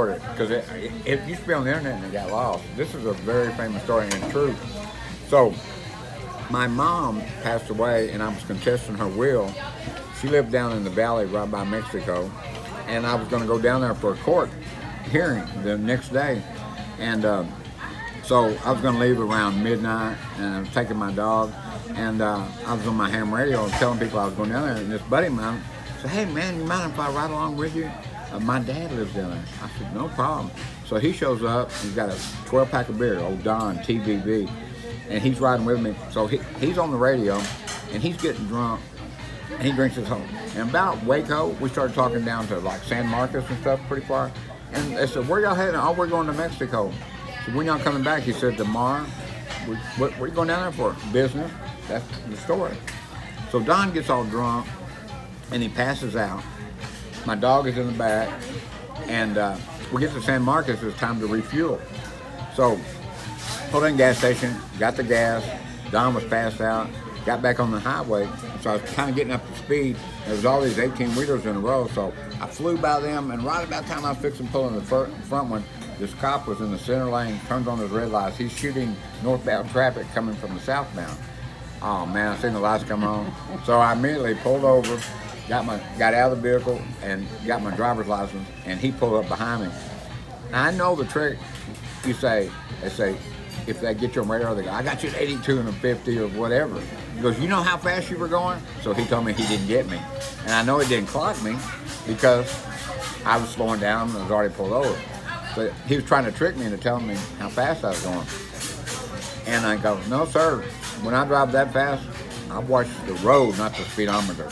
record it because it used to be on the internet and it got lost. This is a very famous story and true. So, my mom passed away and I was contesting her will. She lived down in the valley right by Mexico, and I was going to go down there for a court hearing the next day. And so I was going to leave around midnight, and I was taking my dog, and I was on my ham radio telling people I was going down there. And this buddy of mine said, "Hey man, you mind if I ride along with you? My dad lives down there." I said, "No problem." So he shows up, he's got a 12-pack of beer, old Don, TVB, and he's riding with me. So he's on the radio, and he's getting drunk, and he drinks his home. And about Waco, we started talking down to like San Marcos and stuff, pretty far. And they said, "Where y'all heading?" "Oh, we're going to Mexico." So when y'all coming back? He said, "Tomorrow." What are you going down there for?" "Business." That's the story. So Don gets all drunk, and he passes out. My dog is in the back, and we get to San Marcos. It's time to refuel. So pulled in the gas station, got the gas. Don was passed out. Got back on the highway, so I was kind of getting up to speed. There was all these 18-wheelers in a row, so I flew by them, and right about the time I was fixing to pull in the front one, this cop was in the center lane, turns on his red lights. He's shooting northbound traffic coming from the southbound. Oh man, I seen the lights come on. So I immediately pulled over, got out of the vehicle, and got my driver's license, and he pulled up behind me. Now, I know the trick. They say, if they get you on radar, they go, "I got you at 82 and a 50 or whatever." He goes, "You know how fast you were going?" So he told me he didn't get me. And I know he didn't clock me because I was slowing down and I was already pulled over. So he was trying to trick me into telling me how fast I was going. And I go, "No, sir. When I drive that fast, I watch the road, not the speedometer."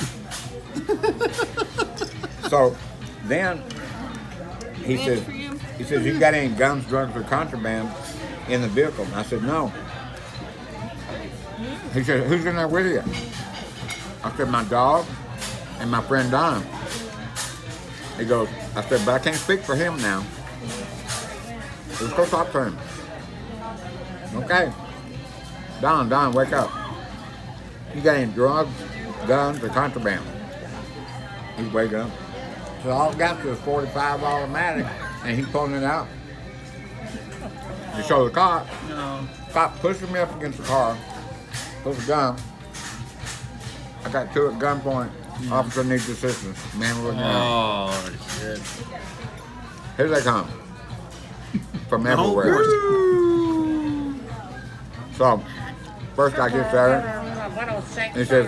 So then he says, "You got any guns, drugs, or contraband in the vehicle?" And I said, "No." He said, "Who's in there with you?" I said, "My dog and my friend Don." He goes, I said, "But I can't speak for him now. Let's go talk to him." "Okay. Don, wake up. You got any drugs, guns, or contraband?" He's waking up. So all I got was 45 automatic, and he's pulling it out to show the cop. No. Cop pushes me up against the car, pulls a gun. I got two at gunpoint. "Officer needs assistance." Man, we're looking around. Oh, shit. Here they come. From everywhere. So, first I get there. He says,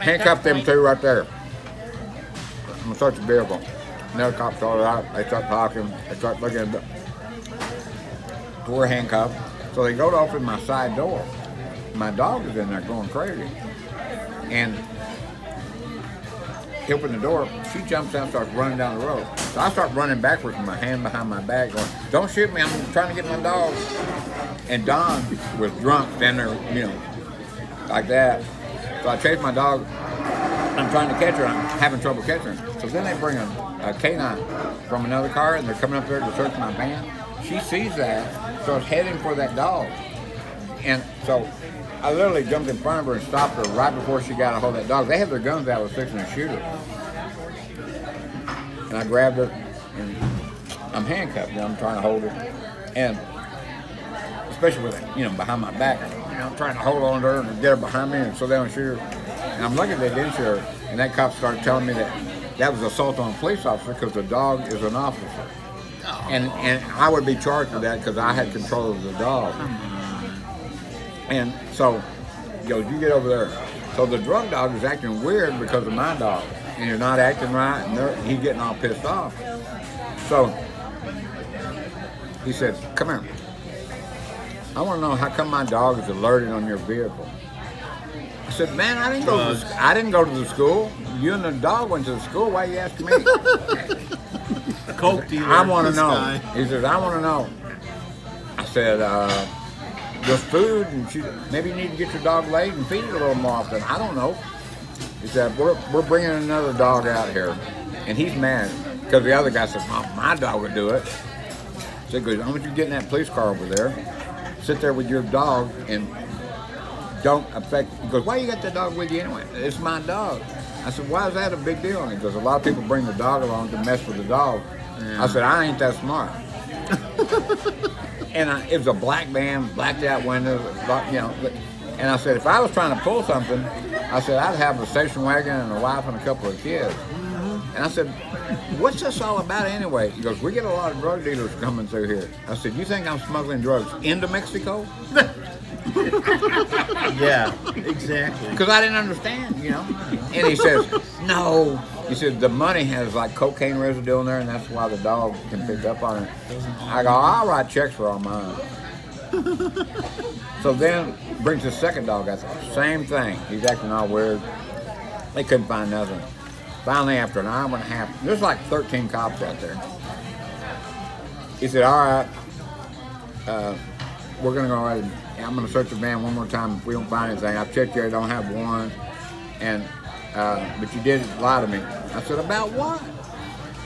"Handcuff them two right there. I'm gonna search the vehicle." Another cop started out. They start talking. They start looking at the. We're handcuffed. So they go to open my side door. My dog is in there going crazy. And he opened the door. She jumps out and starts running down the road. So I start running backwards with my hand behind my back going, "Don't shoot me, I'm trying to get my dog." And Don was drunk standing there, like that. So I chase my dog. I'm trying to catch her. I'm having trouble catching her. So then they bring a canine from another car, and they're coming up there to search my van. She sees that, starts heading for that dog. And so I literally jumped in front of her and stopped her right before she got a hold of that dog. They had their guns out. I was fixing to shoot her. And I grabbed her, and I'm handcuffed. I'm trying to hold her. And especially with, behind my back, I'm trying to hold on to her and get her behind me and so they don't shoot her. And I'm lucky they didn't shoot her. And that cop started telling me that was assault on a police officer because the dog is an officer. Oh. And I would be charged with that because I had control of the dog. And so he goes, "You get over there." So the drug dog is acting weird because of my dog. And you're not acting right, and he's getting all pissed off. So he said, "Come here. I want to know how come my dog is alerted on your vehicle." I said, "Man, I didn't go to the school. You and the dog went to the school. Why are you asking me?" Coke dealer. "I want to know." Guy. He says, "I want to know." I said, "Just food, and maybe you need to get your dog laid and feed it a little more often. I don't know." He said, we're bringing another dog out here, and he's mad because the other guy says, my dog would do it." So he goes, "I want you to get in that police car over there, sit there with your dog, and don't affect." He goes, "Why you got that dog with you anyway?" "It's my dog." I said, "Why is that a big deal?" And he goes, "A lot of people bring the dog along to mess with the dog." I said, I ain't that smart. And it was a black van, blacked out windows, you know. And I said, if I was trying to pull something, I said, I'd have a station wagon and a wife and a couple of kids. And I said, what's this all about anyway? He goes, we get a lot of drug dealers coming through here. I said, you think I'm smuggling drugs into Mexico? Yeah, exactly. Because I didn't understand, you know. And he says, no. He said, the money has like cocaine residue in there, and that's why the dog can pick up on it. I go, I'll write checks for all mine. So then brings the second dog out there. Same thing. He's acting all weird. They couldn't find nothing. Finally, after an hour and a half, there's like 13 cops out there. He said, all right, we're going to go ahead and I'm going to search the van one more time. If we don't find anything, I've checked here, I don't have one. And but you did lie to me. I said, about what?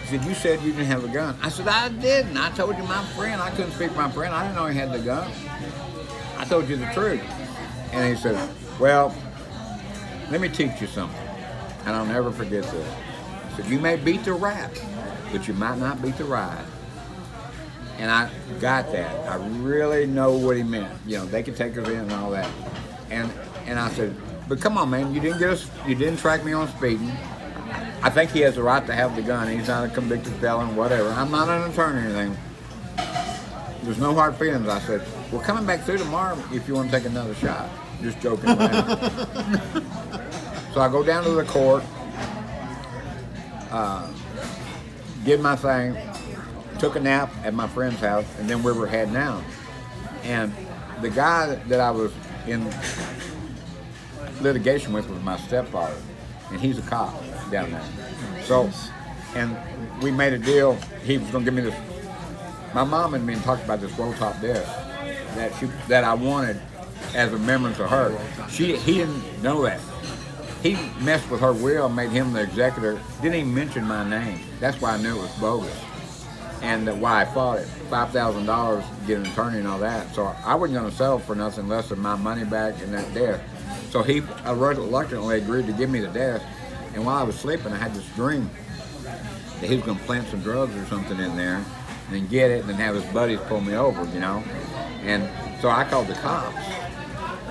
He said, you said you didn't have a gun. I said, I didn't. I told you my friend. I couldn't speak for my friend. I didn't know he had the gun. I told you the truth. And he said, well, let me teach you something. And I'll never forget this. He said, you may beat the rap, but you might not beat the ride. And I got that. I really know what he meant. You know, they could take us in and all that. And I said, but come on, man, you didn't track me on speeding. I think he has the right to have the gun. He's not a convicted felon, whatever. I'm not an attorney or anything. There's no hard feelings. I said, we're coming back through tomorrow if you want to take another shot. Just joking around. So I go down to the court, did my thing, took a nap at my friend's house, and then we were heading out. And the guy that I was in litigation with was my stepfather, and he's a cop down there. So, and we made a deal. He was going to give me this. My mom and me talked about this roll-top desk that I wanted as a remembrance of her. He didn't know that. He messed with her will, made him the executor. Didn't even mention my name. That's why I knew it was bogus, and why I fought it. $5,000 to get an attorney and all that. So I wasn't going to settle for nothing less than my money back and that desk. So he reluctantly agreed to give me the desk. And while I was sleeping, I had this dream that he was going to plant some drugs or something in there, and then get it, and then have his buddies pull me over, you know. And so I called the cops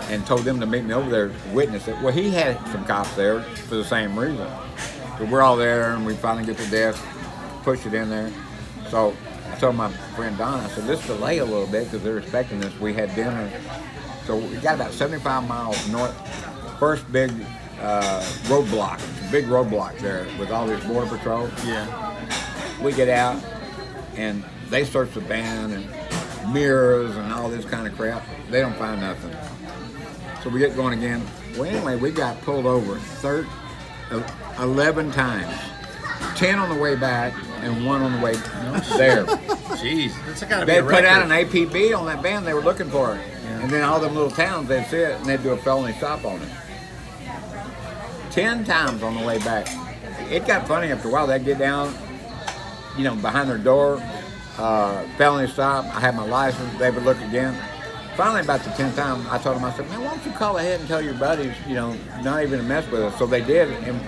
and told them to meet me over there to witness it. Well, he had some cops there for the same reason. So we're all there, and we finally get the desk, push it in there. So I told my friend Don, I said, let's delay a little bit because they're expecting us. We had dinner. So we got about 75 miles north. First big roadblock, big roadblock there with all this border patrol. Yeah. We get out, and they search the van and mirrors and all this kind of crap. They don't find nothing. So we get going again. Well, anyway, we got pulled over 11 times. 10 on the way back and 1 on the way there. Jeez, that's gotta be They a record. put out an APB on that van. They were looking for it. Yeah. And then all them little towns, they'd see it and they'd do a felony stop on it. 10 times on the way back. It got funny after a while. They'd get down, you know, behind their door, felony stop. I had my license. They would look again. Finally, about the 10th time, I told them, I said, man, why don't you call ahead and tell your buddies, you know, not even to mess with us. So they did. And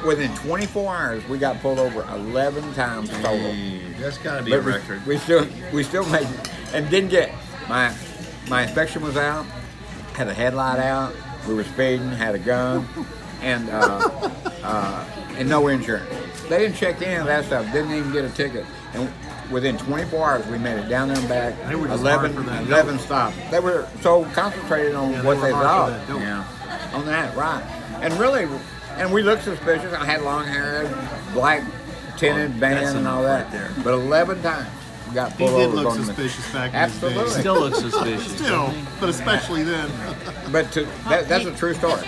within 24 hours, we got pulled over 11 times total. That's got to be a record. We still made it, and didn't get my inspection was out, had a headlight out, we were speeding, had a gun, and no insurance. They didn't check any of that stuff. Didn't even get a ticket. And within 24 hours, we made it down there and back. 11 stops. They were so concentrated on what they thought. On that, right? And really. And we looked suspicious. I had long hair, black tinted van and all that. Right but 11 times we got pulled over. He did look suspicious back in his day. Absolutely. Still looks suspicious. Still, but especially then. But that's a true story.